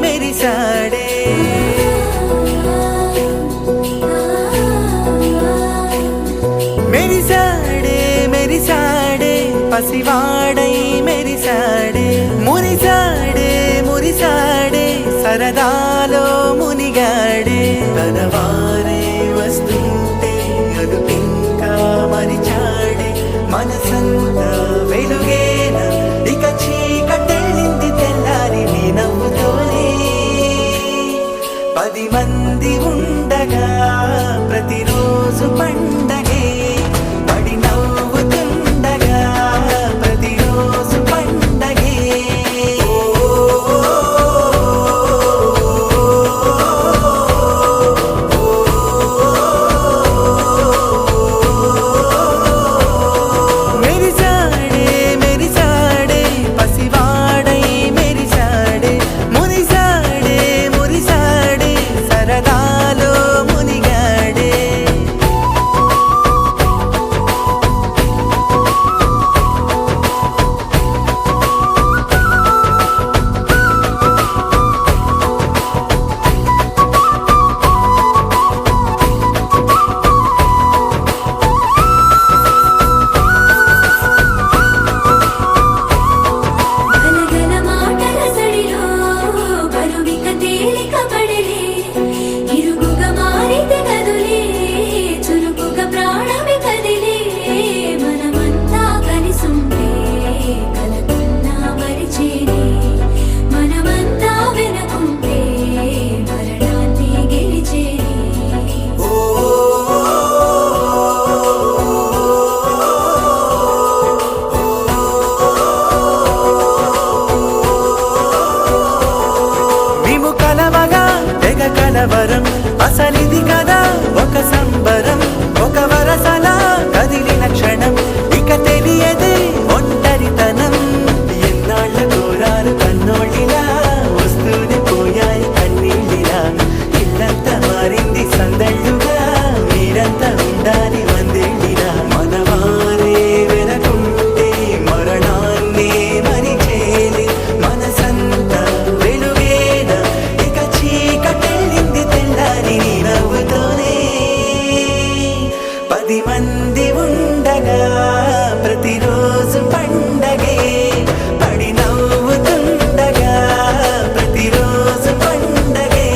మెరిసాడే మెరిసాడే మెరిసాడే పసివాడై మెరిసాడే మురిసాడే మురిసాడే సరదాలో మునిగాడే తనవారే వస్తుంటే అదుపింకా మరిచాడే మనసంతా వెలుగేన ఇక చీకటెళ్ళింది తెల్లారి నీ నవ్వుతోనే 10 మంది ఉండగా ప్రతిరోజు పండగే పడి నవ్వుతుండగా ప్రతిరోజు పండగే మెరిసాడే మెరిసాడే పసివాడై మెరిసాడే మురిసాడే మురిసాడే సరదాలో మునిగాడే గలగల మాటల సడిలో బరువిక తేలిక పడలే ఇరుగుగా మారితే కదులే చురుకుగా ప్రాణమి కదిలే మనమంతా కలిసుంటే కలకున్నా మరిచేనే మనమంతా వెనకుంటే మరణాన్ని గెలిచేనే మేము కలవగా తెగ కలవరం అసలిది కదా ఒక సంబరం ఒక వరసలా కదిలిన క్షణం ఇక తెలియదే ఒంటరితనం ఎన్నాళ్ళ కోరాలు కన్నోళ్ళిలా వస్తూనే పోయాయి కన్నీళ్ళిలా ఇల్లంతా మారింది సందళ్ళుగా మీరంతా ఉండాలి వందేళ్ళిలా మనవారే వెనకుంటే మరణాన్ని మరిచేలి మనసంతా వెలుగేన ఇక చీకటెళ్ళింది తెల్లారి నీ నవ్వుతోనే 10 మంది ఉండగా ప్రతిరోజు పండగే పడి నవ్వుతుండగా ప్రతిరోజు పండగే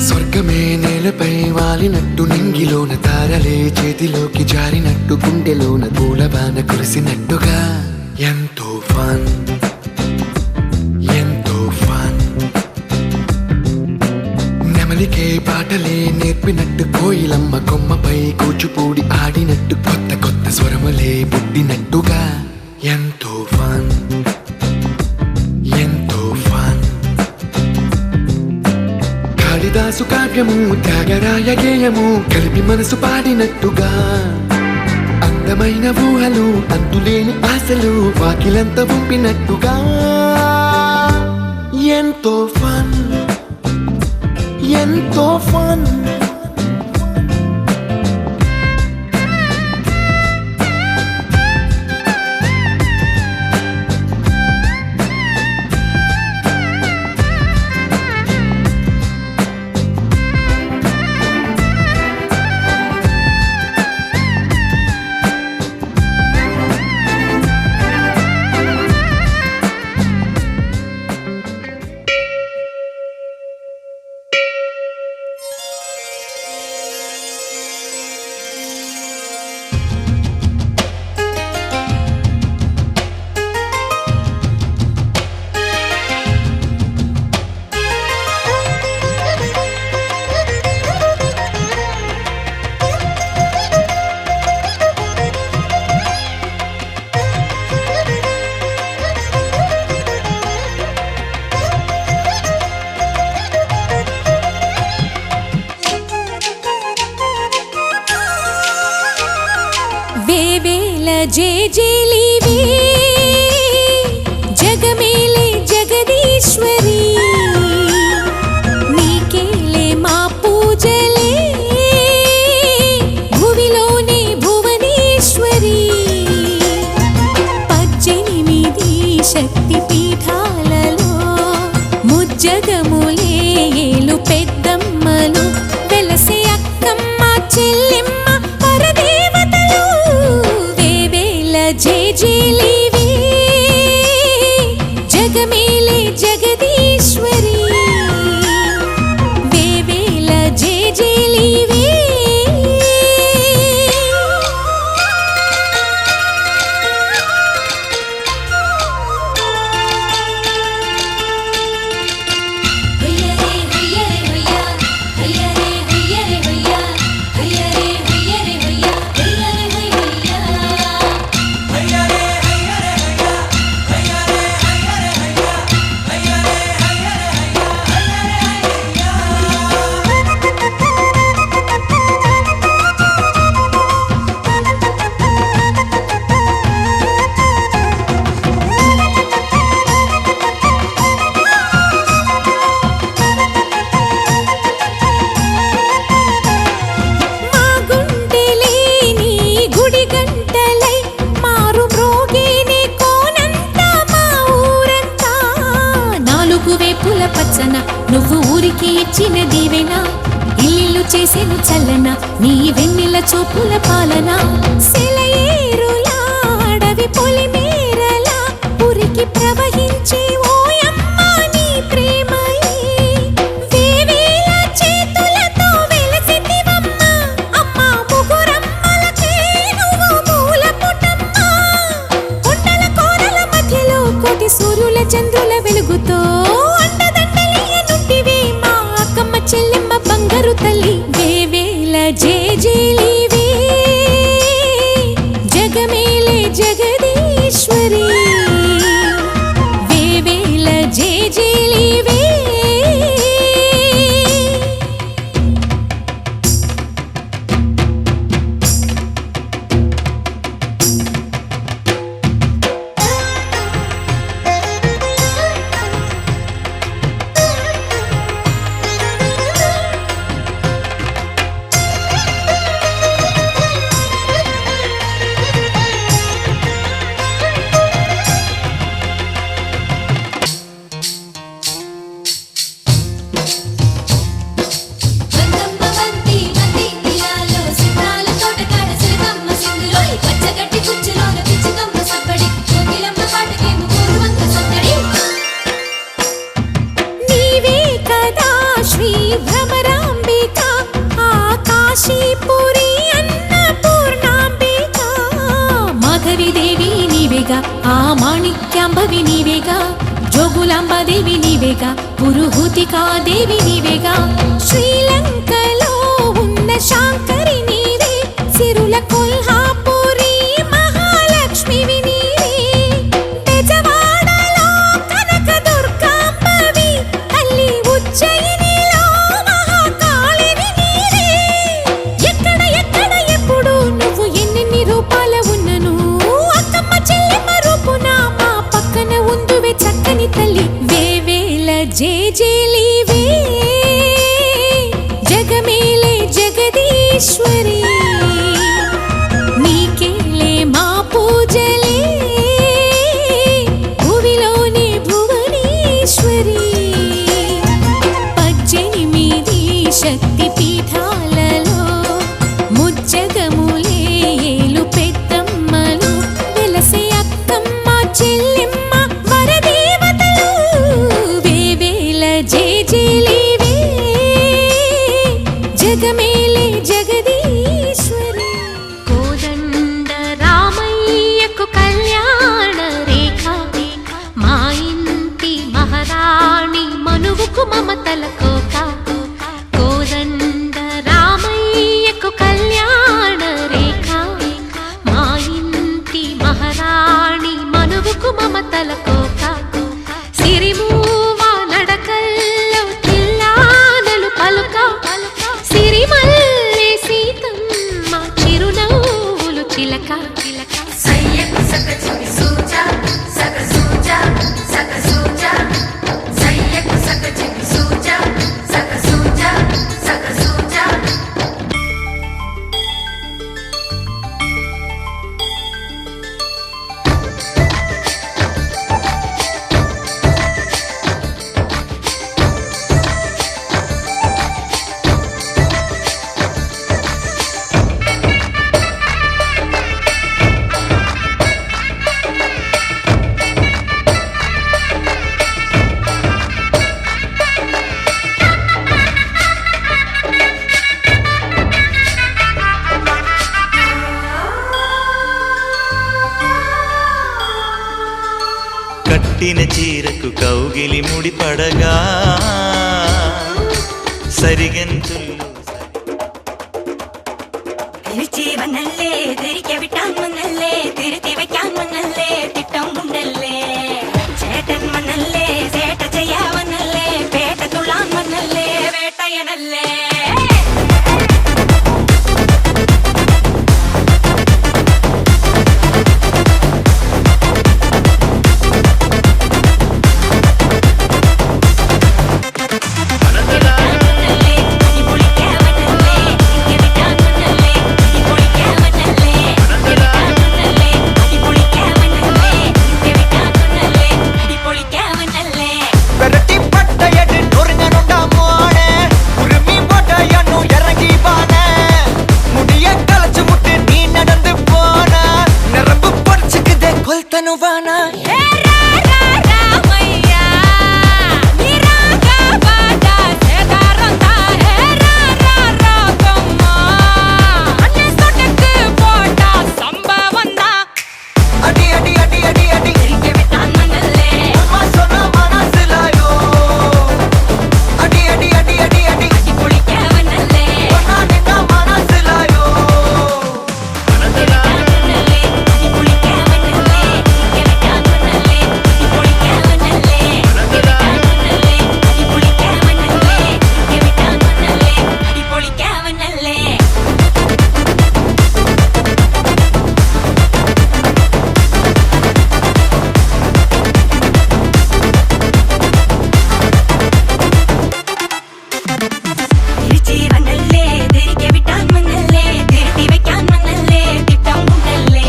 స్వర్గమే నేలపై వాలినట్టు నింగిలోన తారలే చేతిలోకి జారినట్టు గుండెలోన పూలబాన కురిసినట్టుగా ఎంతో ఫన్ ఎంతో ఫన్ నెమలికే పాటలే నేర్పినట్టు కోయిలమ్మ కొమ్మపై కూచిపూడి ఆడినట్టు కొత్త కొత్త స్వరములే పుట్టినట్టుగా ఎంతో ఫన్ ఎంతో ఫన్ కాళిదాసు కావ్యము త్యాగరాయ గేయము కలిపి మనసు పాడినట్టుగా అందమైన ఊహలు అంతులేని ఆశలు వాకిలంతా పంపినట్టుగా ఎంతో ఫన్ ఎంతో ఫన్ వేవేల జేజేలివే జగమేలే జగదీశ్వరి నీకేలే మా పూజలే భువిలోనే భువనేశ్వరి 18 శక్తి పీఠాలలో ముజ్జగములే ఏలు పెద్దమ్మలు వెలసే అక్కమ్మ చెల్లెమ్మ జేజేలివే జగమేలే జగదీశ్వరి వేవేల జేజేలివే నువ్వు ఊరికి ఇచ్చిన దీవెన ఇల్లు చేసేను చల్లన నీ వెన్నెల చూపుల పాలన సెలయేరులా అడవి పొలిమేరలా ఉరికి ప్రవహించే ఓయమ్మ నీ ప్రేమయే వేవేల చేతులతో వెలసితివమ్మ అమ్మ ముగురమ్మలకే నువ్వు మూల పుటమ్మ కొండల కోరల మధ్యలో కోటి సూర్యుల చంద్రుల వెలుగుతో చెల్లెమ్మ బంగారు తల్లి వేవేల జేజేలివే జగమేలే జగదీశ్వరి వేవేల జేజేలివే ఆ మాణిక్యాంబవి నీవేగా జోగులాంబాదేవి నీవేగా పురుహూతికా దేవి నీవేగా శ్రీలంకలో ఉన్న శాంకరి నీవే సిరుల కొల్హాపురి మహాలక్ష్మివి నీవే బెజవాడలో కనక దుర్గాంబవి తల్లి ఉజ్జయినిలో మహాకాళివి నీవే ఎక్కడ ఎక్కడ ఎప్పుడు నువ్వు ఎన్నెన్ని రూపాల మనువుకు మమతల కోక కోదండ రామయ్యకు కళ్యాణ రేఖ మా ఇంటి మహారాణి మనువుకు మమతల కోక సిరిమూవ నడకల్లో చిల్లానలు పలుక సిరిమల్లె సీతమ్మ చిరునవ్వులు చిలక సయ్యకు సకచికి సూజా సక సూజా సక సూజా సయ్యకు సకచికి సూజా సక సూజా సక సూజా కట్టిన చీరకు కౌగిలి ముడిపడగా సరిగంతుల్లో തിരിച്ച് വന്നല്ലേ തിരികെ വിട്ടാൻ വന്നല്ലേ തിരുത്തി വെക്കാൻ വന്നല്ലേ തിട്ടം ഉണ്ടല്ലേ ചേട്ടൻ വന്നല്ലേ ചേട്ട ചെയ്യാൻ വന്നല്ലേ പേട്ട തുള്ളാൻ വന്നല്ലേ വേട്ടയനല്ലേ பெரட்டி பட்டையடு நொறுங்கனுண்டா மோனே உருமி போட்டயனு இறங்கி வானே முடிய கலச்சு முட்டு நீ நடந்து போன நரம்பு பொடிச்சுக்குதே கொல்தனுவானா அடி அடி அடி அடி அடி തിരികെ വിട്ടാൻ വന്നല്ലേ அம்மா சொன்ன மனசுலாயோ அடி அடி அடி அடி அடி പൊളിക്കാൻ വന്നല്ലേ ஒன்னா நின்னா மனசுலாயோ വന്നല്ലേ പൊളിക്കാൻ വന്നല്ലേ തിരികെ വിട്ടാൻ വന്നല്ലേ പൊളിക്കാൻ വന്നല്ലേ വന്നല്ലേ പൊളിക്കാൻ വന്നല്ലേ തിരികെ വിട്ടാൻ വന്നല്ലേ പൊളിക്കാൻ വന്നല്ലേ തിരിച്ച് വന്നല്ലേ തിരികെ വിട്ടാൻ വന്നല്ലേ തിരുത്തി വെക്കാൻ വന്നല്ലേ തിട്ടം ഉണ്ടല്ലേ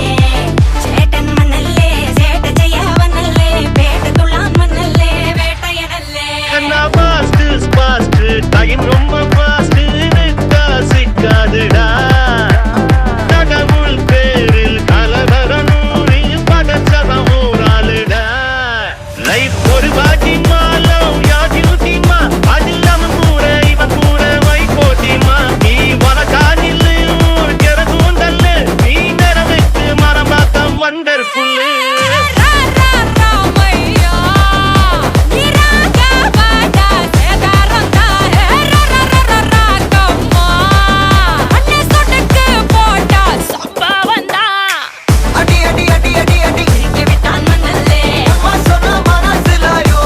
ചേട്ടൻ വന്നല്ലേ ചേട്ട ചെയ്യാൻ വന്നല്ലേ പേട്ട തുള്ളാൻ വന്നല്ലേ വേട്ടയനല്ലേ கண்ணா பாஸ்ட் பாஸ்ட் டைம் ரொம்ப பாஸ்ட் நிக்கா சிக்காதுடா கடவுள் பேரில் கலவரனூரி படச்சவன் ஊராளுடா லைஃப் ஒரு வாட்டி மாலம் யாதியுத்திமா அதில்லாம கூற இவன் கூற வை போட்டிமா நீ வளக்கானில் ஊர் கெரதூண்டல்ல நீ நிறவிட்டு மரம் பார்த்த வண்டர்ஃபுல்லு அடி அடி அடி அடி அடி തിരികെ വിട്ടാൻ വന്നല്ലേ அம்மா சொன்ன மனசுலாயோ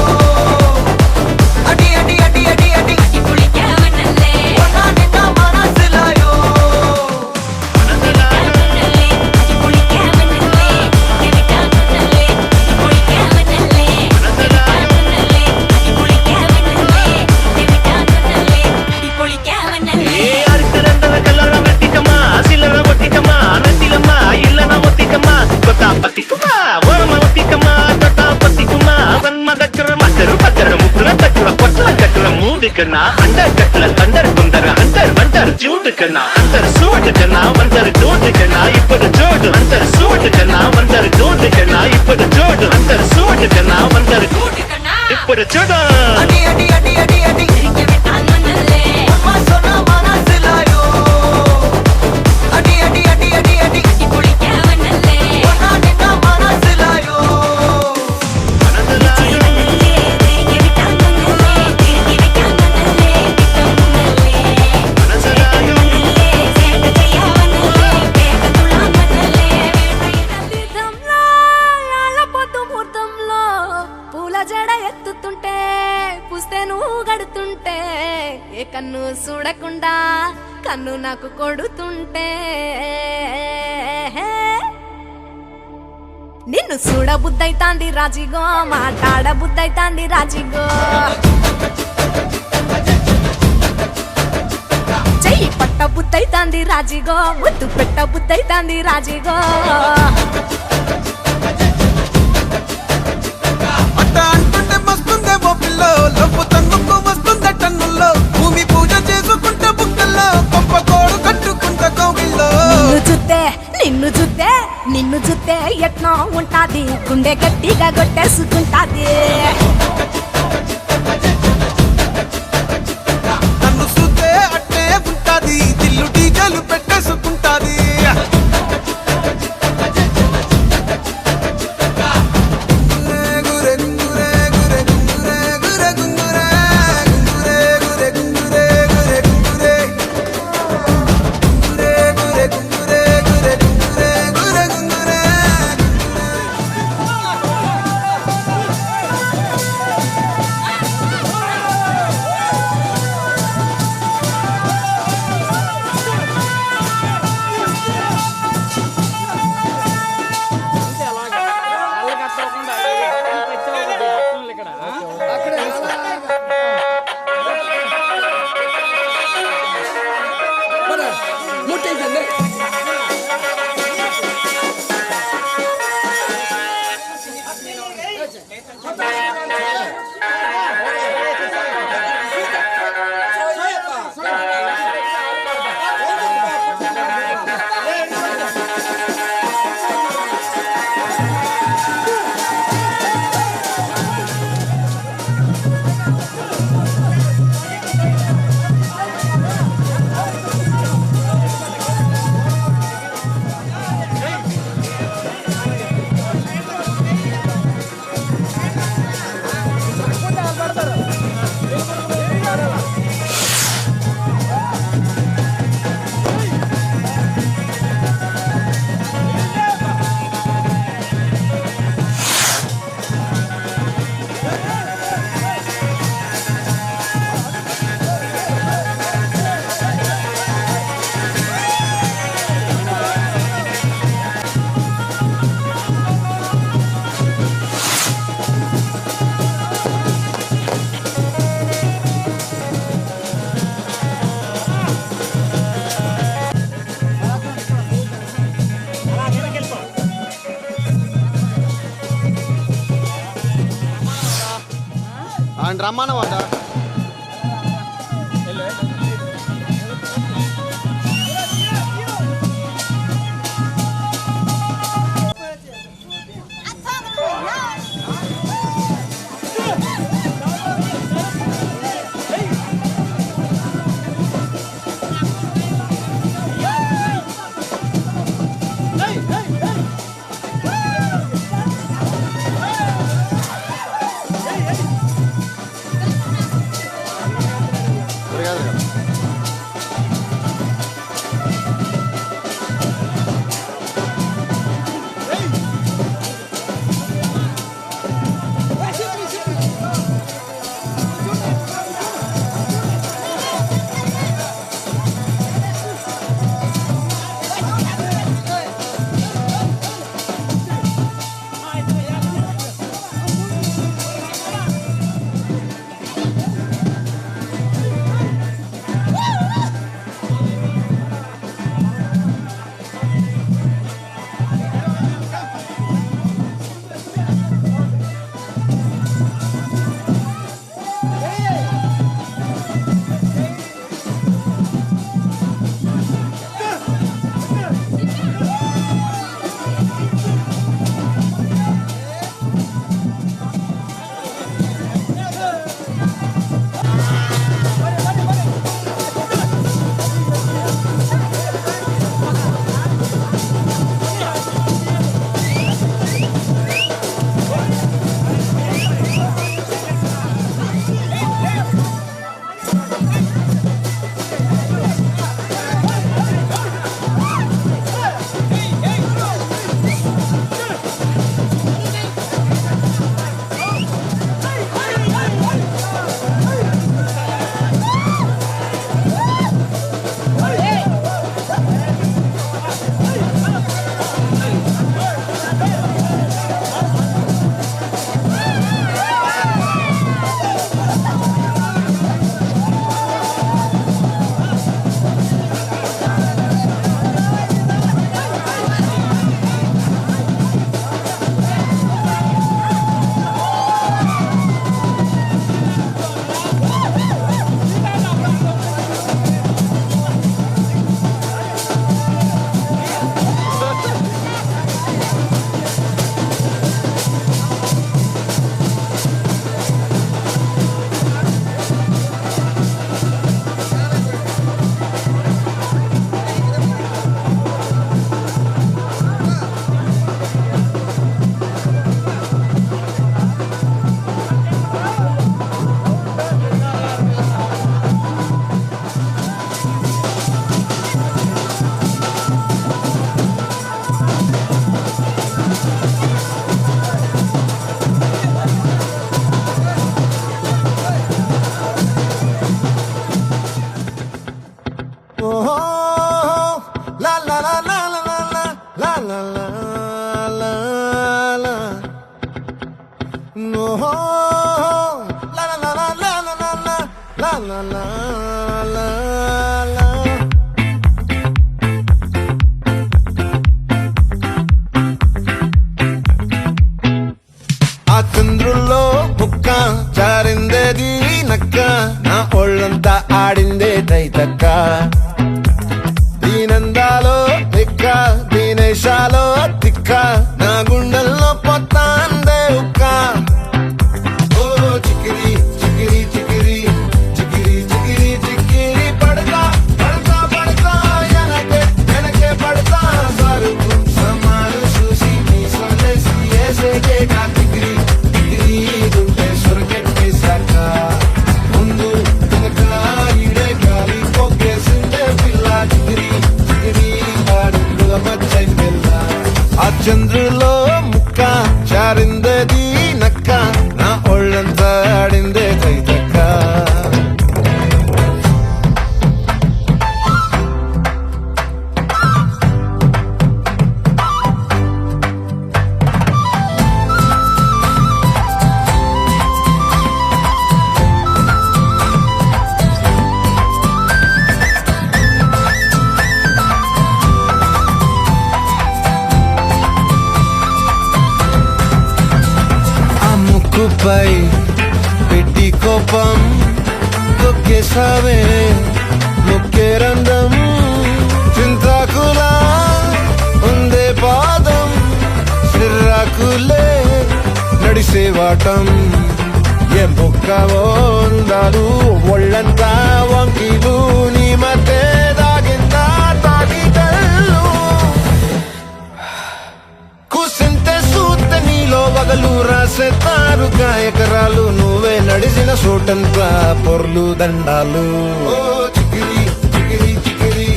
அடி அடி அடி அடி அடி പൊളിക്കാൻ വന്നല്ലേ ஒன்னா நின்னா மனசுலாயோ വന്നല്ലേ പൊളിക്കാൻ വന്നല്ലേ തിരികെ വിട്ടാൻ വന്നല്ലേ പൊളിക്കാൻ വന്നല്ലേ വന്നല്ലേ പൊളിക്കാൻ വന്നല്ലേ തിരികെ വിട്ടാൻ വന്നല്ലേ പൊളിക്കാൻ വന്നല്ലേ ஏ அறுக்கிறந்தன கல்லற வெட்டிக்கமா சில்லற ஒட்டிக்கமா நந்திலம்மா இல்லனா ஒத்திக்கமா கொத்தா பத்திக்குமா ஓரமா ஒத்திக்கமா தொட்டா பத்திக்குமா அவன் மதக்கிற மத்தரு பத்தர முக்குல தக்குற கொத்தல கட்டுற மூடுக்கண்ணா அண்டர் கட்டுல தண்டர் குந்தர அண்டர் வண்டர் ஜூட்டுக்கண்ணா அண்டர் சூட்டுக்கண்ணா வந்தர் டூட்டுக்கண்ணா இப்பது ஜோடு அண்டர் சூட்டுக்கண்ணா வந்தர் டூட்டுக்கண்ணா இப்பது ஜோடு அண்டர் சூட்டுக்கண்ணா வந்தர் இப்பது ஜோடு அடி அடி அடி அடி அடி തിരികെ വിട്ടാൻ വന്നല്ലേ அம்மா சொன்ன மனசுலாயோ அடி அடி அடி அடி அடி പൊളിക്കാൻ വന്നല്ലേ ஒன்னா நின்னா மனசுலாயோ തിരികെ വിട്ടാൻ വന്നല്ലേ തിരികെ కన్ను నాకు కొడుతుంటే నిన్ను చూడ బుద్ధైతాంది రాజిగో మాట్లాడ బుద్ధైతాంది రాజిగో చెయ్యి పట్ట బుద్ధైతాంది రాజిగో ముద్దు పెట్ట బుద్ధైతాంది రాజిగో అట్ట అంటుంటే మస్తుందేమో పిల్లో లవ్వు తందుకు వస్తుందే టన్నుల్లో భూమి పూజ చేసుకుంటే బుక్కల్లో గొప్ప కోడు కట్టుకుంటే కౌగిల్లో నిన్ను చూస్తే ఎట్నో ఉంటాది గుండె గట్టిగా కొట్టేసుకుంటాది నన్ను చూస్తే అట్టే ఉంటాది దిల్లు డీజలు పెట్టేసుకుంటాది గురే గురే గురే గురే గురే గురే గురే గురే గురే గురే గురే గురే గురే గురే గురే గురే గురే గురే ఆయన రమ్మన్నమాట la la la la. No, la la la la la la la la la la la la. ఆ చంద్రుల్లో ముక్క జారిందేది నక్క నా ఒళ్ళంతా ఆడిందే తైతక్క దీనందాలో తిక్క దీనేశాలో తిక్క నా గుండెల్లో పొత్తాందే ఉక్క ఓ చికిరి చికిరి చికిరి చికిరి చికిరి చికిరి పడతా పడతా పడతా ఎనకే ఎనకే పడతా సరుకు సమాలు చూసి నీ సొల్లేసి ఏసేకే కా చికిరి చికిరి గుండె సొరకెట్టేశాక ముందు వెనక ఈడే గాలి పొగ్గేసిందే పిల్ల చికిరి చికిరి అడుగుల మచ్చై పిల్ల ఆ చంద్రులో ముక్క జారిందేది నక్క నా ఒళ్ళంతా ఆడిందే తైతక్క ఆ ముక్కుపై పెట్టి కోపం తొక్కేసావే నొక్కే రంధ్రం చింతాకులా ఉందే పాదం సిర్రాకులే నడిసే వాటం ఏం బొక్కవో ఉందాలు ఒళ్ళంతా వంకీలు నీ మధ్య దాగిందా తాగిటల్లు కూసింతే సూత్తే నీలో వగలు రాసేతారుగా ఎకరాలు నువ్వే నడిసిన చోటంతా పొర్లు దండాలు ఓ చికిరి చికిరి చికిరి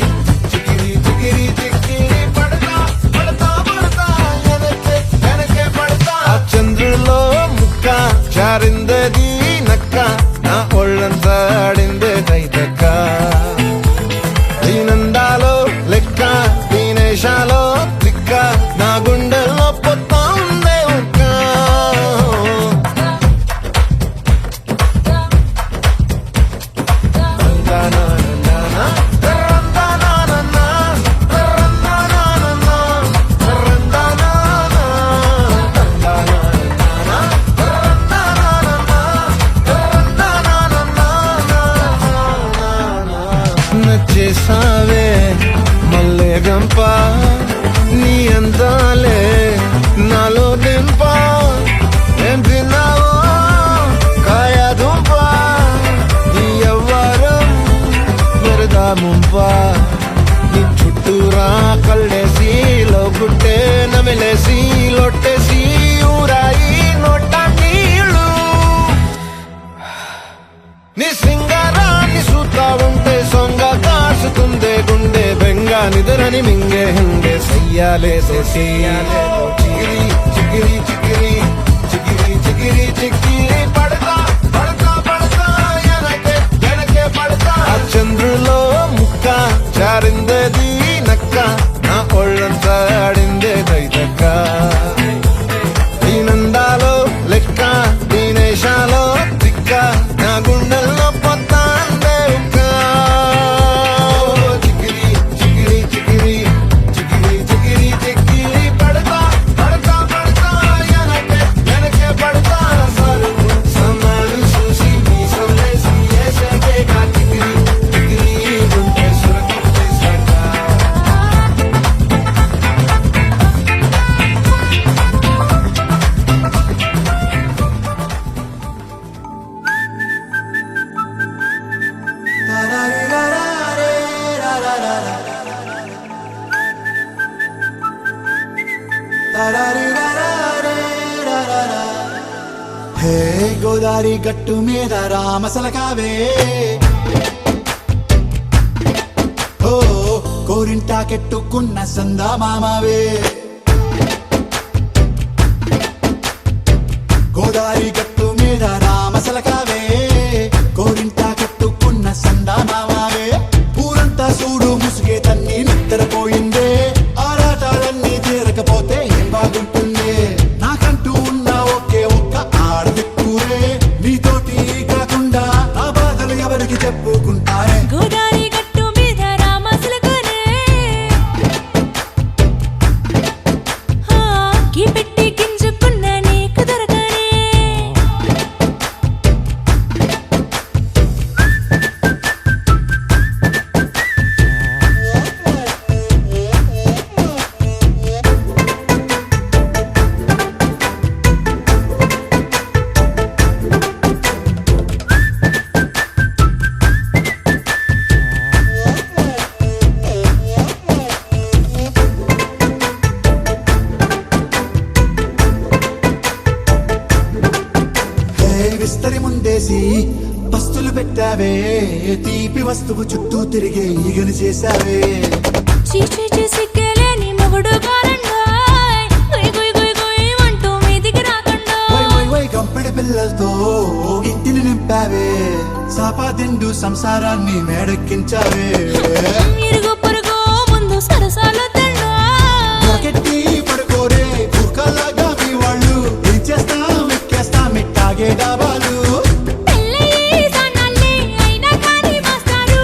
చికిరి చికిరి చికిరి పడతా పడతా పడతా ఎనకే ఎనకే పడతా ఆ చంద్రులో ముక్క జారిందేది నక్క నా ఒళ్ళంతా ఆడిందే తైతక్క దీనందాలో లెక్క దీనేశాలో తిక్క నా గుండెల్లో పొత్తా ఉందే ఉక్క నచ్చేసావే మల్లె గంప నీ అందాలే నాలో దింప ఏం తిన్నావో కాయ దుంప నీ ఎవ్వరం వరదా ముంప నీ చుట్టూరా కళ్ళేసి లోగుట్టే నమిలేసి లొట్టేసి ఊరాయి నోట నీళ్ళు నీ సింగారాన్ని చూతా ఉంటే సొంగ కాసుతుందే గుండె బెంగ నిద్రని మింగే హంగే సయ్యాలే సయ్యాలే చిగిరి చిగిరి చిగిరి చిగిరి చిగిరి చిగిరి పడతా పడతా పడతా ఎనకే ఎనకే పడతా ఆ చంద్రులో ముక్క జారిందేది నక్క నా ఒళ్ళంతా ఆడిందే తైతక్క దీనందాలో లెక్క దీనేశాలో తిక్క నా గుండెల్లో పొత్తాందే ఉక్క చికిరి చికిరి చికిరి చికిరి చికిరి చికిరి పడతా పడతా పడతా ఎనకే ఎనకే పడతా సరుకు సమాలు చూసి నీ సొల్లేసి ఏసేకే కా చికిరి చికిరి గుండె సొరకెట్టేశాక హే గోదారి గట్టు మీద రామసలకావే ఓ కోరింటా కెట్టుకున్న సందా మామావే గోదారి గట్టు మీద రామసలకావే కోరింటా కెట్టుకున్న సందా మామావే ఊరంతా చూడు ముసుగే తన్ని నిద్రపోయిందే ఆరాటాలన్నీ తీర బాగుంటుందే నాకంటూ ఉన్న ఒకే ఒక్క ఆడదిక్కురే నీతోటి కాకుండా నా బాధలు ఎవరికి చెప్పుకుంటారే గోదారి గట్టు మీద రామసులకనే కీ పెట్టి గింజుకున్న నీకు దొరకనే విస్తరి ముందేసి పస్తులు పెట్టావే తీపి వస్తువు చుట్టూ తిరిగే ఈగను చేశావే చీచీ చేసి కేలేని మొగుడు గారండాయ్ గుయ్ గుయ్ గుయ్ గుయ్ అంటూ మీదికి రాకుండా వై వై వై కంపెడి పిల్లలతో ఇంటిని నింపావే సాపాదిండు సంసారాన్ని మేడెక్కించావే ఇరుగు పొరుగు ముందు సరసాలు తిన్నా పొరకెట్టి పడుకోరే కుక్కలాగా మీ వాళ్ళు ఏం చేస్తాం ఎక్కేస్తాం ఇట్టాగే డాబాలు పెళ్ళయి సానాల్ని అయినా కానీ మాస్టారు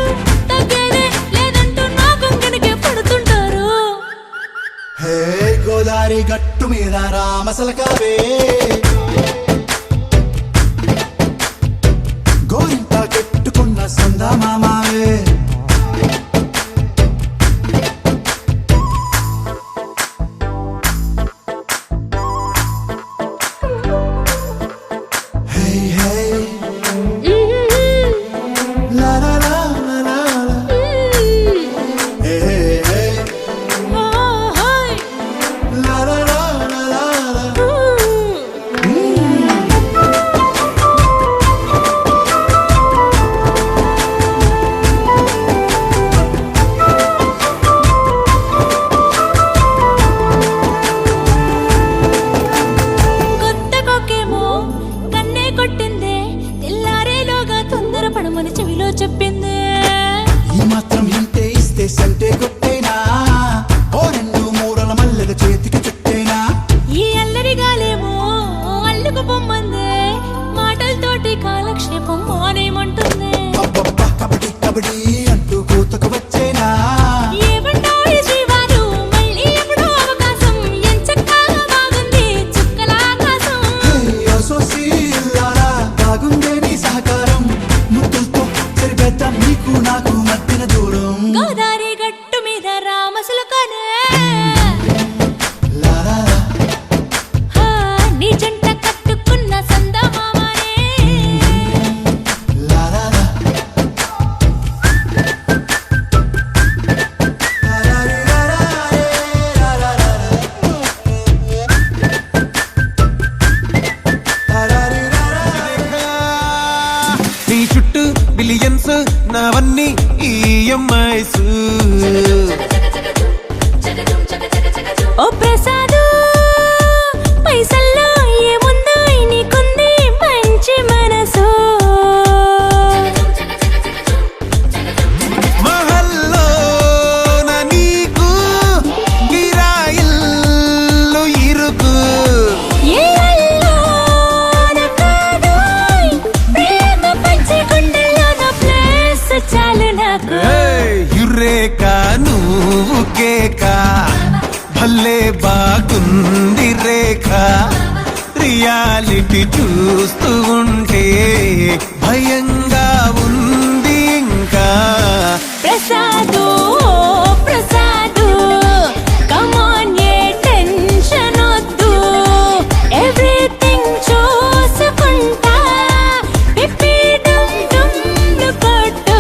తగ్గేదే లేదంటూ నా కొంగడికే పడుతుంటారు హే గోదారి గట్టు మీద రామసలకావే గోరింట కెట్టుకున్న సందా మామావే హే హే లా లా లా లా లా లా. హే హే హే లా లా లా లా లా లా. కొత్త కొక్కేమో కన్నే కొట్టిందే తెల్లారేలోగా తొందర పడమని చెవిలో చెప్పిందే ఈ మాత్రం ఇంటే ఇస్తే సంటే కొట్టేనా ఓ రెండు మూరల మల్లెల చేతికి చుట్టేనా ఈ అల్లరి గాలేమో అల్లుకు పొమ్మందే మాటలతోటి కాలక్షేపం మానేమంటుందే అబ్బబ్బా కబడ్డీ కబడ్డీ అంటూ కూతకు వచ్చేనా ఏమంటాయి జీవాలు మళ్ళీ ఎప్పుడో అవకాశం ఎంచక్కా బాగుంది చుక్కల ఆకాశం సోసి ఇల్లారా బాగుందే నీ సహకారం ముద్దులతో సరిపెద్దాం నీకు నాకు మధ్యన దూరం గోదారి గట్టు మీద రామసులకనే లా లా లా. నీ జంట కట్టుకున్న సందమామనే లా లా లా. లా లా రీ లా లా రే లా లా లా లా. లా లా రీ లా లా. నీ చుట్టూ బిలియన్స్ నావన్నీ ఈఎంఐస్ ఓ ప్రసాదు పైసల్లో ఏముందో నీకుంది మంచి మనసు మహల్లో నీకు గిరాయిల్లు ఇరుకు ఏళ్ళల్లో నా కాదోయ్ ప్రేమ పంచి గుండెల్లో నా ప్లేస్ చాలు నాకు యురేకా నువ్వు కేకా భలే బాగుంది రేఖ రియాలిటీ చూస్తూ ఉంటే భయంగా ఉంది ఇంకా ప్రసాదు ప్రసాదు కమాన్ ఏ టెన్షన్ వద్దు ఎవ్రీథింగ్ చూసుకుంటా పిప్పి డుమ్ డుమ్ కొట్టు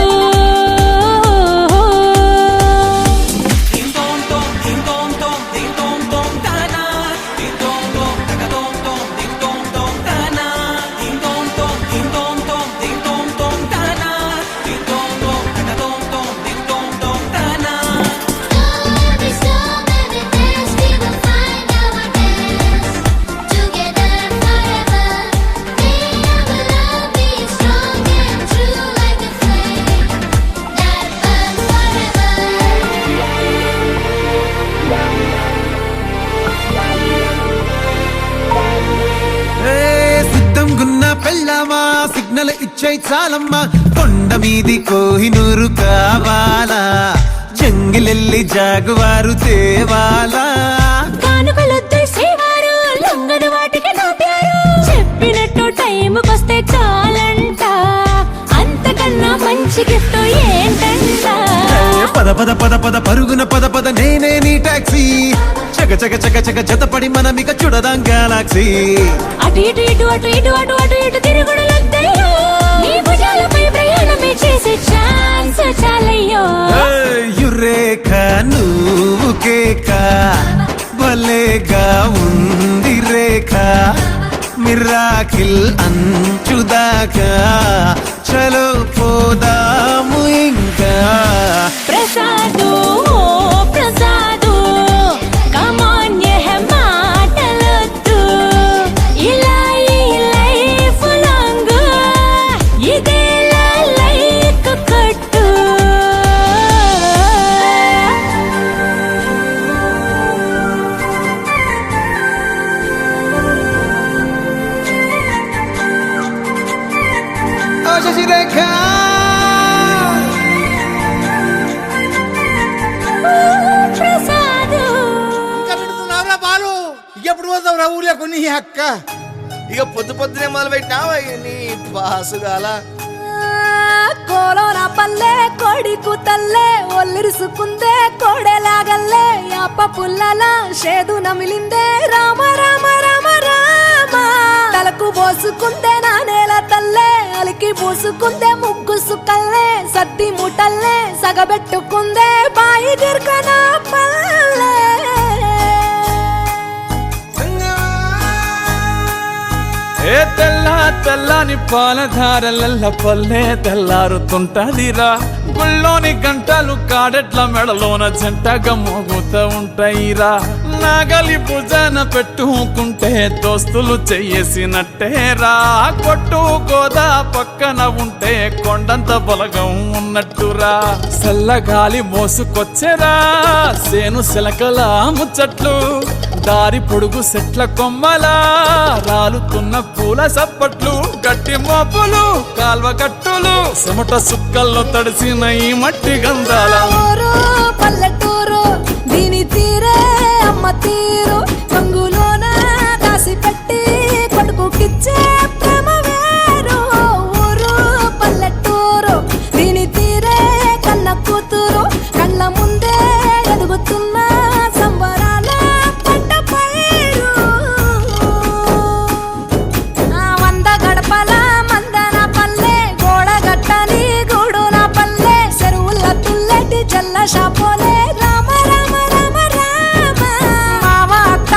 ఇచ్చై చాలమ్మా కొండ మీది కోహినూరు కావాలా జంగిలెల్లి జాగువారు తేవాలా కానుకలొద్దు సేవారు లొంగని వాటికి నాటారు చెప్పినట్టు టైంకొస్తే చాలంట అంతకన్నా మంచి గిఫ్ట్ ఏంటంట పద పద పద పద పరుగున పద పద నేనే నీ టాక్సీ చక చక చక చక జతపడి మనమిక చూడదాం గెలాక్సీ అటు ఇటు ఇటు అటు ఇటు అటు అటు ఇటు తిరుగుడులొద్దయ్యో నీ భుజాలపై ప్రయాణమే చేసే ఛాన్స్ చాలయ్యో యురేఖ నువ్వు కేక భలేగా ఉంది రేఖ మిరాకిల్ అంచుదాకా చలో పోదాము ఇంకా ప్రసాదు ఓ ప్రసాదు కమాన్య మాటలొద్దు ఇలా ఈ లైఫ్ లాంగ్ ఇదేలా లైక్ కట్టు ఓ శశిరేఖ ప్రసాదు ఇంకా పెడుతున్నావురా బాలు ఎప్పుడు పోతావురా ఊర్లో కొన్ని అక్క ఇక పొద్దు పొద్దునే మొదలు పెట్టినావా నీ బాసుగాల కోలోన పల్లె కోడి కూతల్లే ఒల్లిరుసుకుందే కోడెలాగల్లే యాప పుల్లల షేదు నమిలిందే రామ రామ రామ రామ తలకు పోసుకుందే నా నేల తల్లే అలికి పూసుకుందే ముగ్గు సుక్కల్లే సద్ది ముటల్లే సగబెట్టుకుందే బాయి దిర్కన పల్లె ఏ తెల్ల తెల్లని పాలధారలల్ల పల్లె తెల్లారుతుంటదిరా గుళ్ళోని గంటలు కాడెట్ల మెడలోన జంటగా మోగుతూ ఉంటాయిరా నాగలి భుజాన పెట్టుకుంటే దోస్తులు చెయ్యేసినట్టేరా కొట్టు గోదా పక్కన ఉంటే కొండంత బలగం ఉన్నట్టురా చల్లగాలి మోసుకొచ్చెరా సేను శిలకల ముచ్చట్లు దారి పొడుగు సెట్ల కొమ్మలా రాలుతున్న పూల సప్పట్లు గట్టి మోపులు కాల్వ కట్టులు చెమట సుక్కల్లో తడిసిన ఈ మట్టి గంధాల ఊరు పల్లెటూరు దీని తీరే అమ్మ తీరు కంగులోన దాసి పెట్టి కొడుకుకిచ్చే ప్రేమ వేరు ఊరు పల్లెటూరు దీని తీరే కన్న కూతురు కళ్ళ ముందే ఎదుగుతున్న సంబరాల పంట పైరు వంద గడపల మందన పల్లె గోడ గట్టని గూడున పల్లె చెరువుల తుల్లటి జల్ల షాపోలే రామ రామ రామ రామ మావ అక్క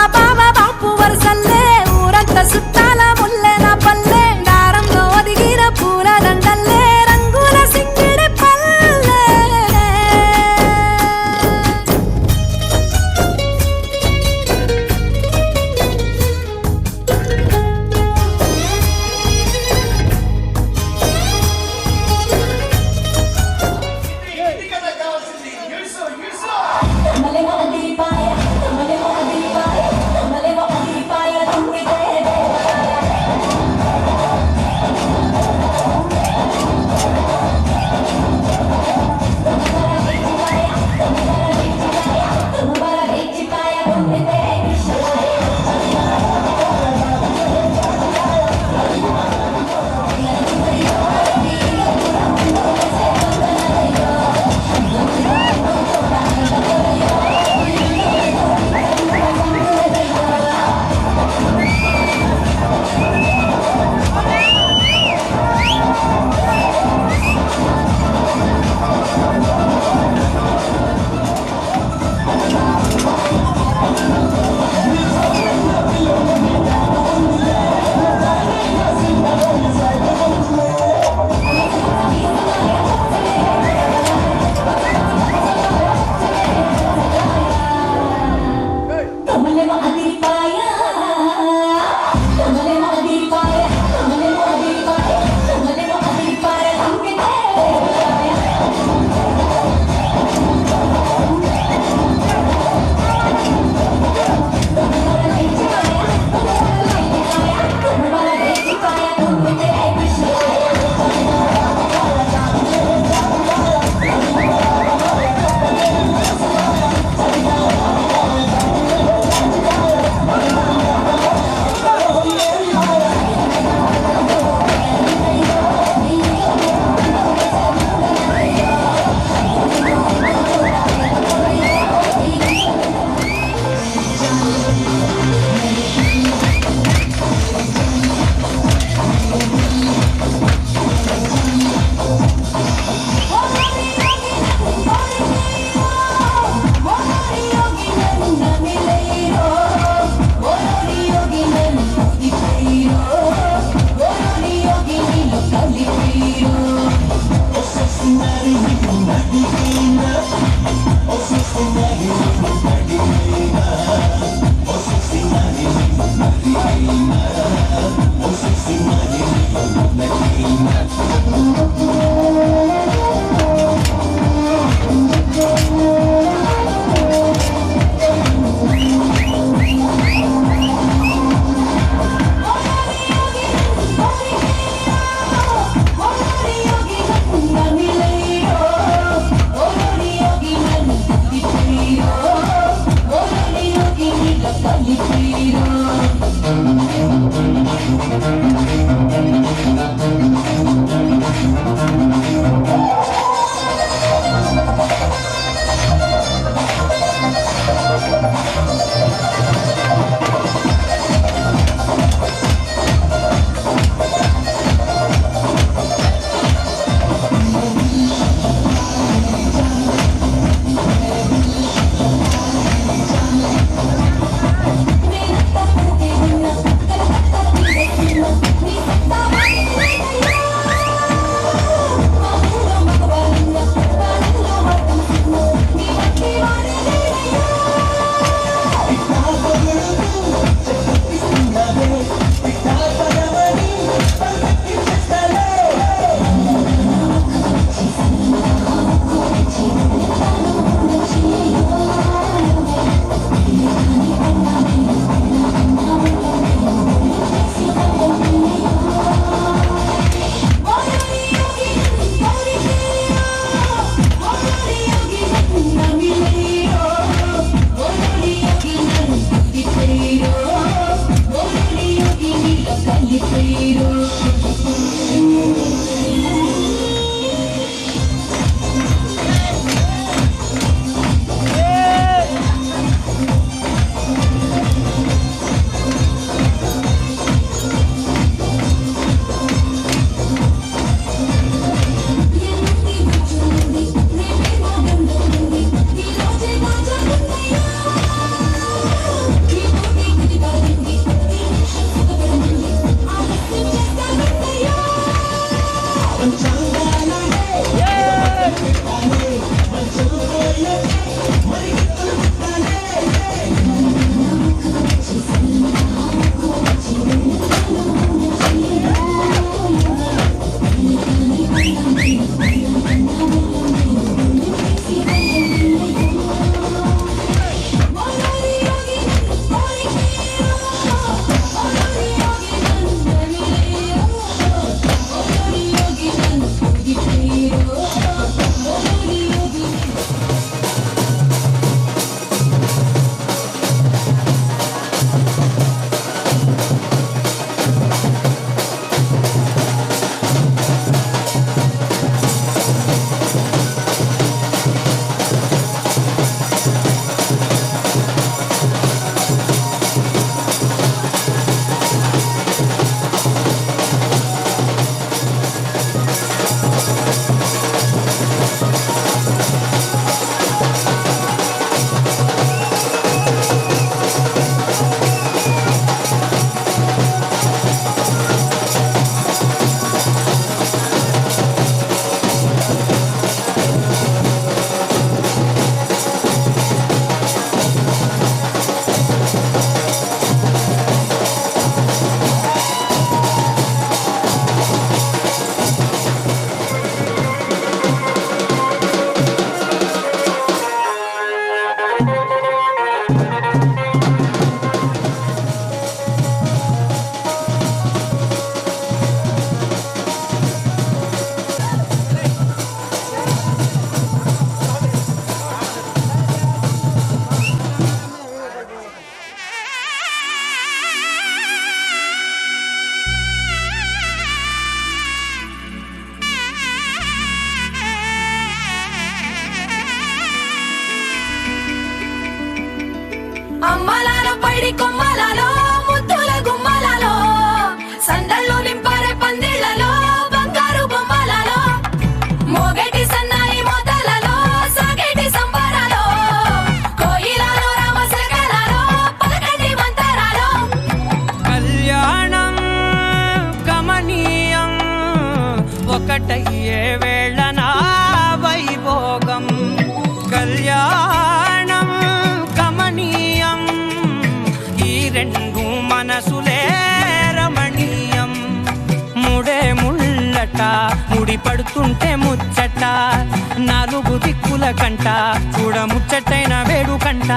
అమ్మలాలో పైడి కొమ్మలలో ముద్దుల గుమ్మలలో సందళ్ళు నింపారే పందిళ్లలో బంగారు బొమ్మలలో మోగేటి సన్నాయి మోతలలో సాగేటి సంబరాలో కోయిలలో రామసగలలో పలకటి మంతరాలో కళ్యాణం గమనీయం ఒకటయ్యే వేళన వైభోగం కళ్యాణం గమనీయం ఈ రెండు మనసులే రమణీయం ముడే ముళ్ళట ముడి పడుతుంటే ముచ్చట నాలుగు దిక్కుల కంట చూడ ముచ్చటైన వేడుకంట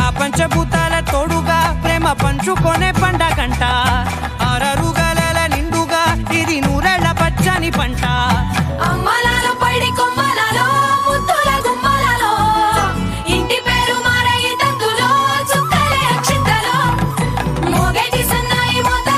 ఆ పంచభూతాల తోడుగా ప్రేమ పంచుకొనే పండగంట ఆరరుగల నిండుగా ఇది నూరెళ్ళ పచ్చని పంట అమ్మలాలో పైడి కొమ్మలలో ముద్దుల గుమ్మలలో ఇంటి పేరు మారయి తందులో చుక్కలే అక్షింతలో మోగేటి సన్నాయి మోత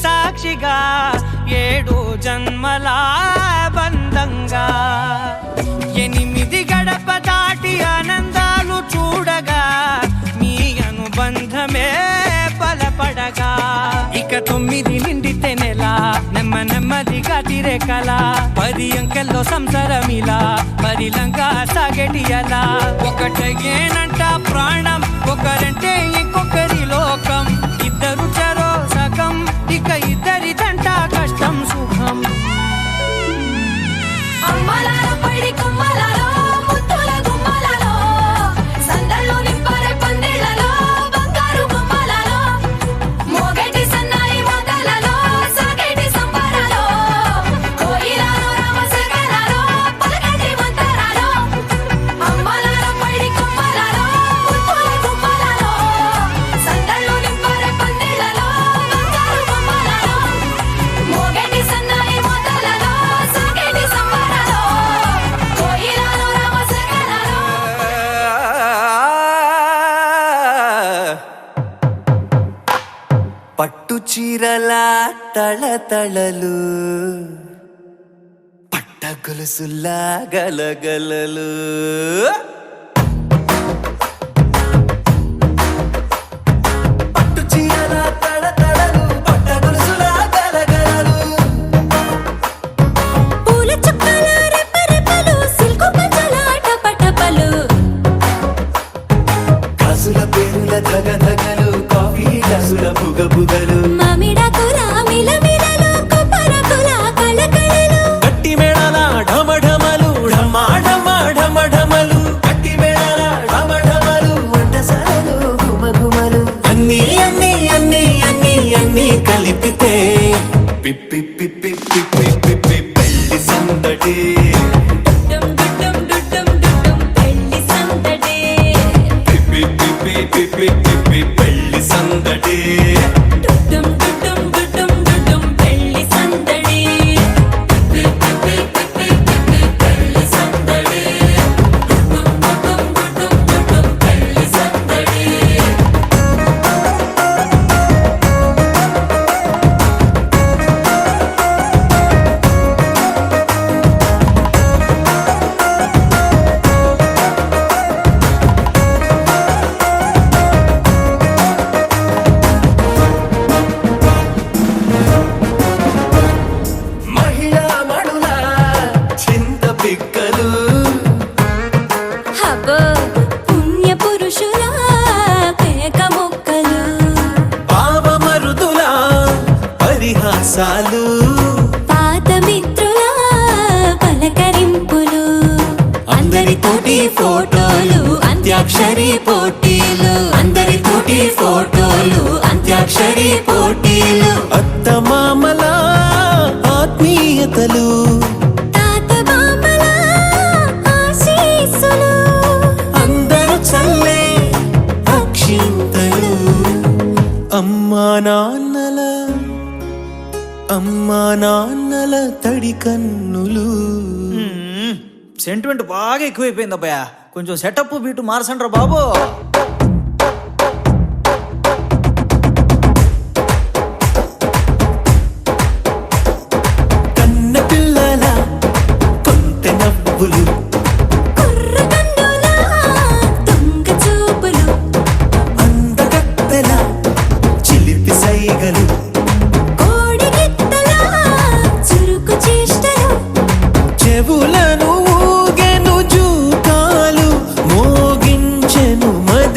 సాక్షిగా 7 జన్మల బంధంగా 8 గడప దాటి ఆనందాలు చూడగా మీ అనుబంధమే బలపడగా ఇక 9 నిండితే నెల నెమ్మదిగా తిరే కల 10 అంకెల్లో సంసారమిలా పరిలంగా సాగటి అలా ఒకటేనంట ప్రాణం ఒకరంటే ఇంకొకరి లోకం ఇద్దరు చరో సగం ఇక ఇద్దరిదంట కష్టం సుఖం అమ్మలాలో పడి కొమ్మలాలో ముత్తుల గుమ్మలాలో సందళ్ళు నింపారే పందిళ్ళలో బంగారు గుమ్మలాలో మోగేటి సన్నాయి మోతలలో సాగేటి సంబరాలో కోయిలాలో రామసగనాలో పలకటి మంతరాలో అమ్మలాలో పడి కొమ్మలాలో ముత్తుల గుమ్మలాలో సందళ్ళు నింపారే పందిళ్ళలో బంగారు గుమ్మలాలో మోగేటి సన్నాయి మోతలలో సాగేటి సంబరాలో కోయిలాలో రామసగనాలో పట్టు చీరల తళతళలు పట్ట గొలుసుల్లా గలగలలు పట్టు చీరల తళతళలు పట్ట గొలుసుల్లా గలగలలు పూల చుక్కల రెప్పరెప్పలు సిల్కు పంచల టపటపలు కాసుల పేరుల ధగధగలు కాఫీ గ్లాసుల బుగబుగలు మామిడాకుల మిలమిలలు కొబ్బరకుల కళకళలు గట్టి మేళాల ఢమఢమలు ఢమాఢమలు గట్టి మేళాల ఢమఢమలు వంటసాలలు గుమగుమలు అన్నీ అన్నీ అన్నీ అన్నీ అన్నీ కలిపితే పిప్పి పిప్పి పిప్పి పిప్పి పెళ్లి సందడి డుడ్డం డుడ్డం డుడ్డం డుడ్డం పెళ్లి సందడి పిప్పి పిప్పి పిప్పి పిప్పి పెళ్లి సందడి డుడ్డం డుడ్డం డుడ్డం డుడ్డం పెళ్లి సందడి పిప్పి పిప్పి పిప్పి పిప్పి పెళ్లి సందడి డుడ్డం డుడ్డం డుడ్డం డుడ్డం పెళ్లి సందడి మహిళా మడుల చింత పిక్కలు హబ్బో పుణ్య పురుషుల కేక మొక్కలు పావమరుదుల పరిహాసాలు పాత మిత్రుల పలకరింపులు అందరితోటి ఫోటోలు అంత్యాక్షరి పోటీలు అందరితోటి ఫోటోలు అంత్యాక్షరి పోటీలు అత్తమామల ఆత్మీయతలు తాత బామ్మల ఆశీస్సులు అందరూ చల్లే అక్షింతలు అమ్మా నాన్నల తడి కన్నులు సెంటిమెంట్ బాగా ఎక్కువైపోయింది అబ్బాయ కొంచెం సెటప్ బీటు మార్చండ్రా బాబు కన్న పిల్లల కొంత నవ్వులు కుర్రకందుల దొంగ చూపులు అందగత్తెల చిలిపి సైగలు కోడి గిత్తల చురుకు చేష్టలు చెవులను ఊగెను జూకాలు మోగించెను మరి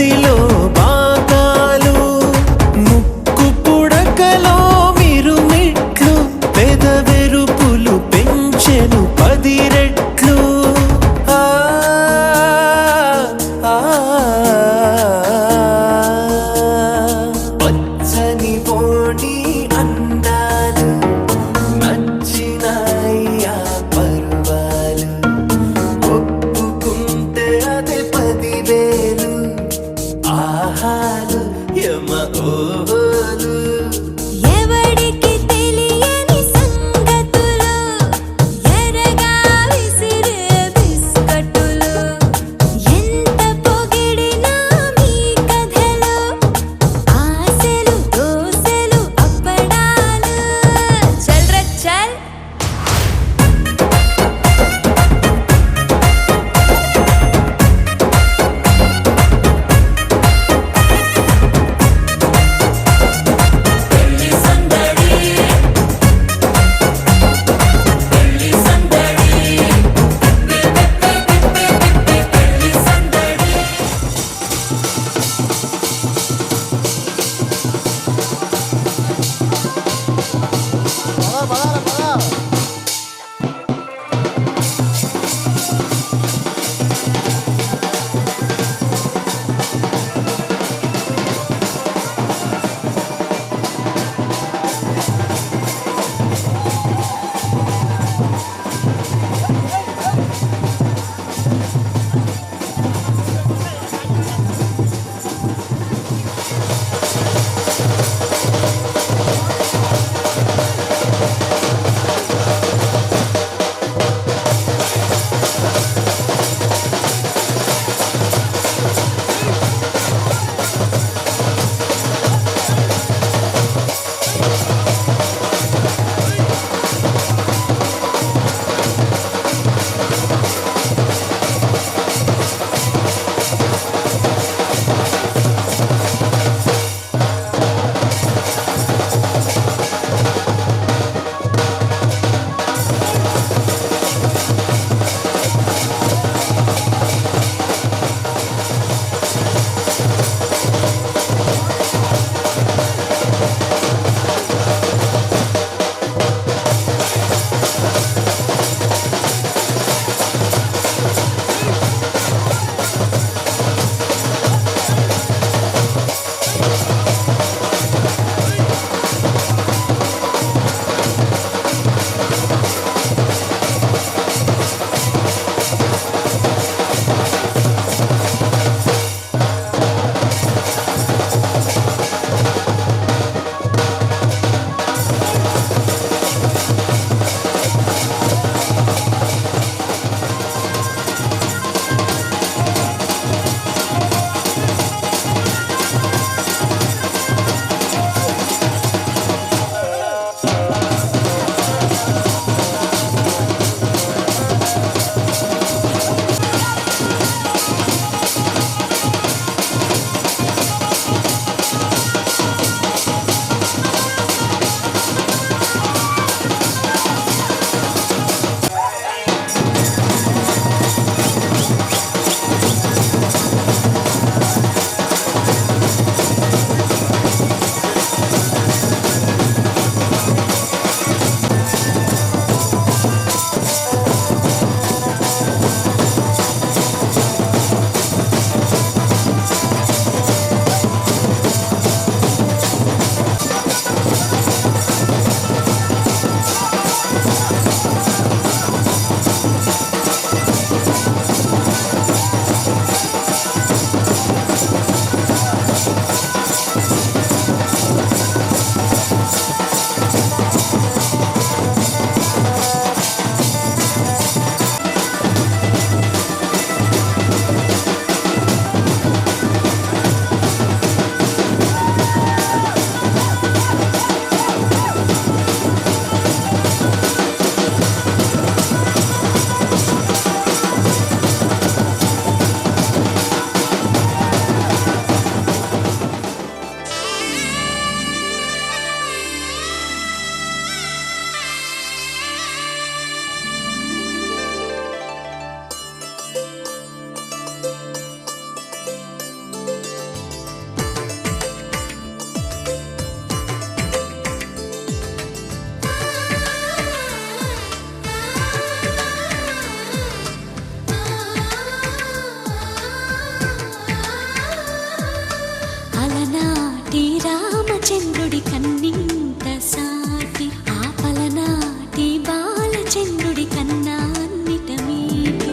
చంద్రుడి కన్నింత సాటి ఆపలనాటి బాలచంద్రుడి కన్నా అన్నిట మీటి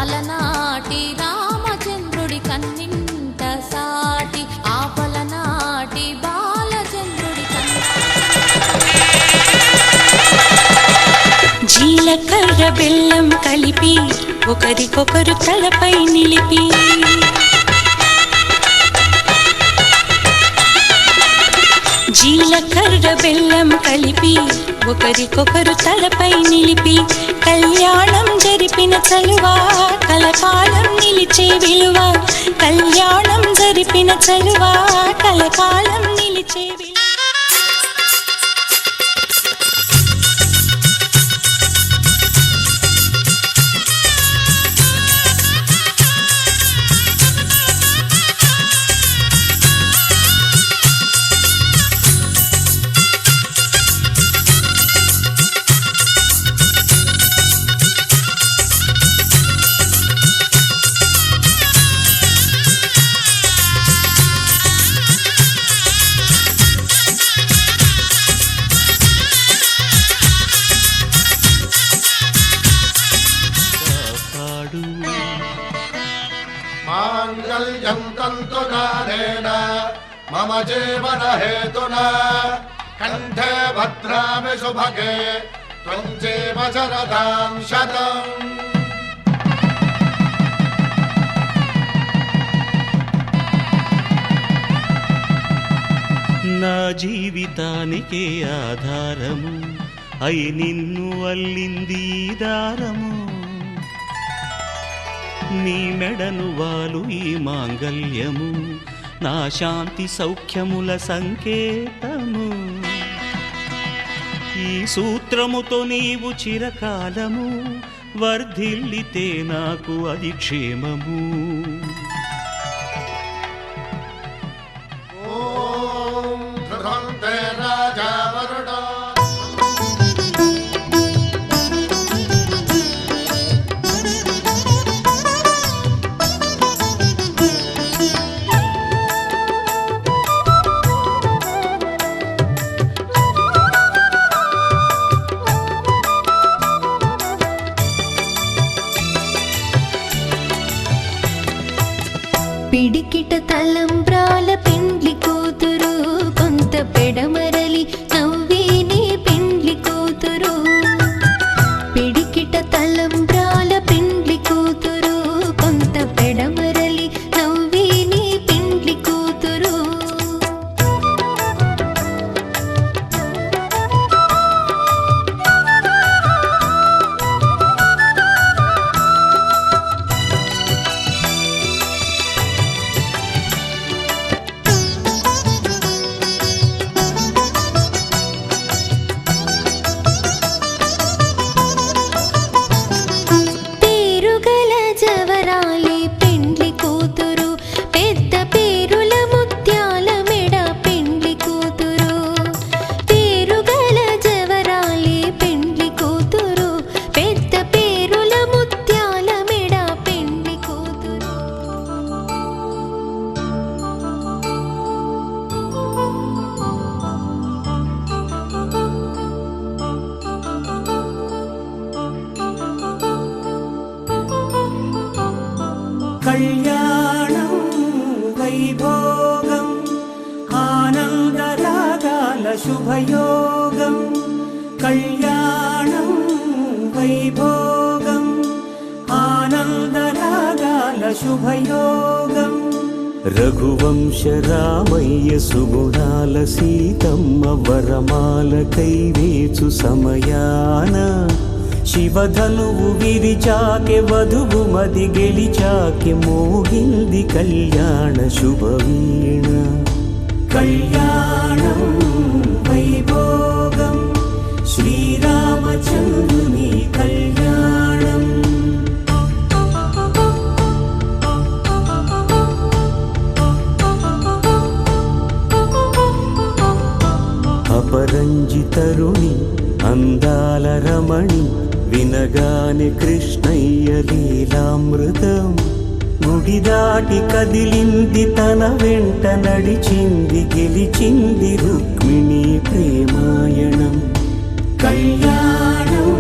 అలనాటి రామచంద్రుడి కన్నింత సాటి ఆపలనాటి బాలచంద్రుడి జీలకర్ర బెల్లం కలిపి ఒకరికొకరు తలపై నిలిపి జీలకర్ర బెల్లం కలిపి ఒకరికొకరు తలపై నిలిపి కళ్యాణం జరిపిన చలువా కలకాలం నిలిచే విలువ కళ్యాణం జరిపిన చలువా కలకాలం నిలిచే విలువ మాంగళ్యం తంతునానేన మమ జీవన హేతునా కంఠే భద్రామి శుభగే త్వం జీవ శరదాం శతం. నా జీవితానికే ఆధారము అయి నిన్ను అల్లింది ఈ దారము నీ మెడను వాలు ఈ మాంగల్యము నా శాంతి సౌఖ్యముల సంకేతము ఈ సూత్రముతో నీవు చిరకాలము వర్ధిల్లితే నాకు అది క్షేమము ఓం ధ్రువంతే రాజా వరుడో పిడికిట తలంబ్రాల పెండ్లి కూతురు కొంత పెడమరలి నవ్వేనే పెండ్లి కూతురు పిడికిట తలంబ్రాల పెండ్లి కూతురు కొంత పెడమరలి నవ్వేనే పెండ్లి కూతురు కళ్యాణం వైభోగం ఆనందరాగాల శుభయోగం కళ్యాణం వైభోగం ఆనందరాగాల శుభయోగం రఘువంశ రామయ్య సుగుణాల సీతమ్మ వరమాల కైవేచు సమయాన శివధనువు విరిచాకె వధువు మది గెలిచాకె మోగింది కళ్యాణ శుభవీణ కళ్యాణం వైభోగం శ్రీరామచంద్రుని కళ్యాణం అపరంజి తరుణి అందాల రమణి వినగానే కృష్ణయ్య లీలామృతం గుడి దాటి కదిలింది తన వెంట నడిచింది గెలిచింది రుక్మిణి ప్రేమాయణం కళ్యాణం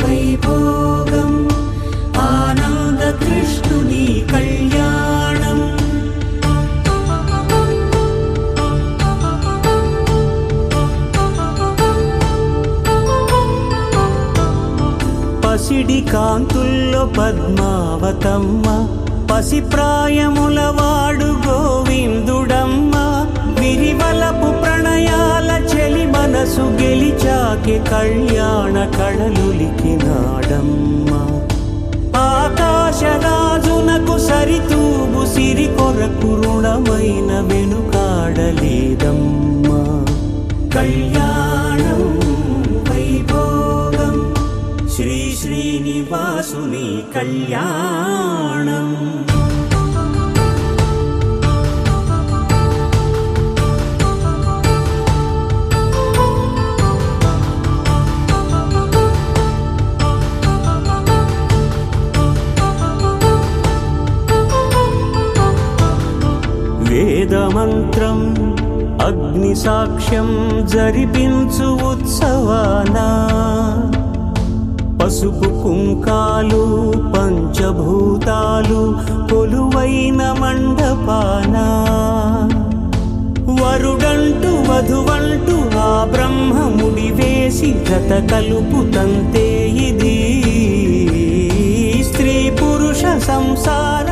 వైభోగం ఆనంద కృష్ణుని కళ్యాణం పసిడి కాంతుల్లో పద్మావతమ్మ పసి ప్రాయముల వాడు గోవిందుడమ్మ విరివలపు ప్రణయాల చెలి మనసు గెలిచాకె కళ్యాణ కళలులికినాడమ్మ ఆకాశరాజునకు సరితూగు సిరి కొరకు రుణమైన వెనుకాడలేదమ్మ కళ్యాణం వైభోగం శ్రీ శ్రీనివాసుని కళ్యాణం వేదమంత్రం అగ్ని సాక్ష్యం జరిపించు ఉత్సవానా పసుపు కుంకాలు పంచభూతాలు కొలువైన మండపాన వరుడంటూ వధువంటూ ఆ బ్రహ్మముడి వేసి జత కలుపుతంతే ఇది స్త్రీ పురుష సంసార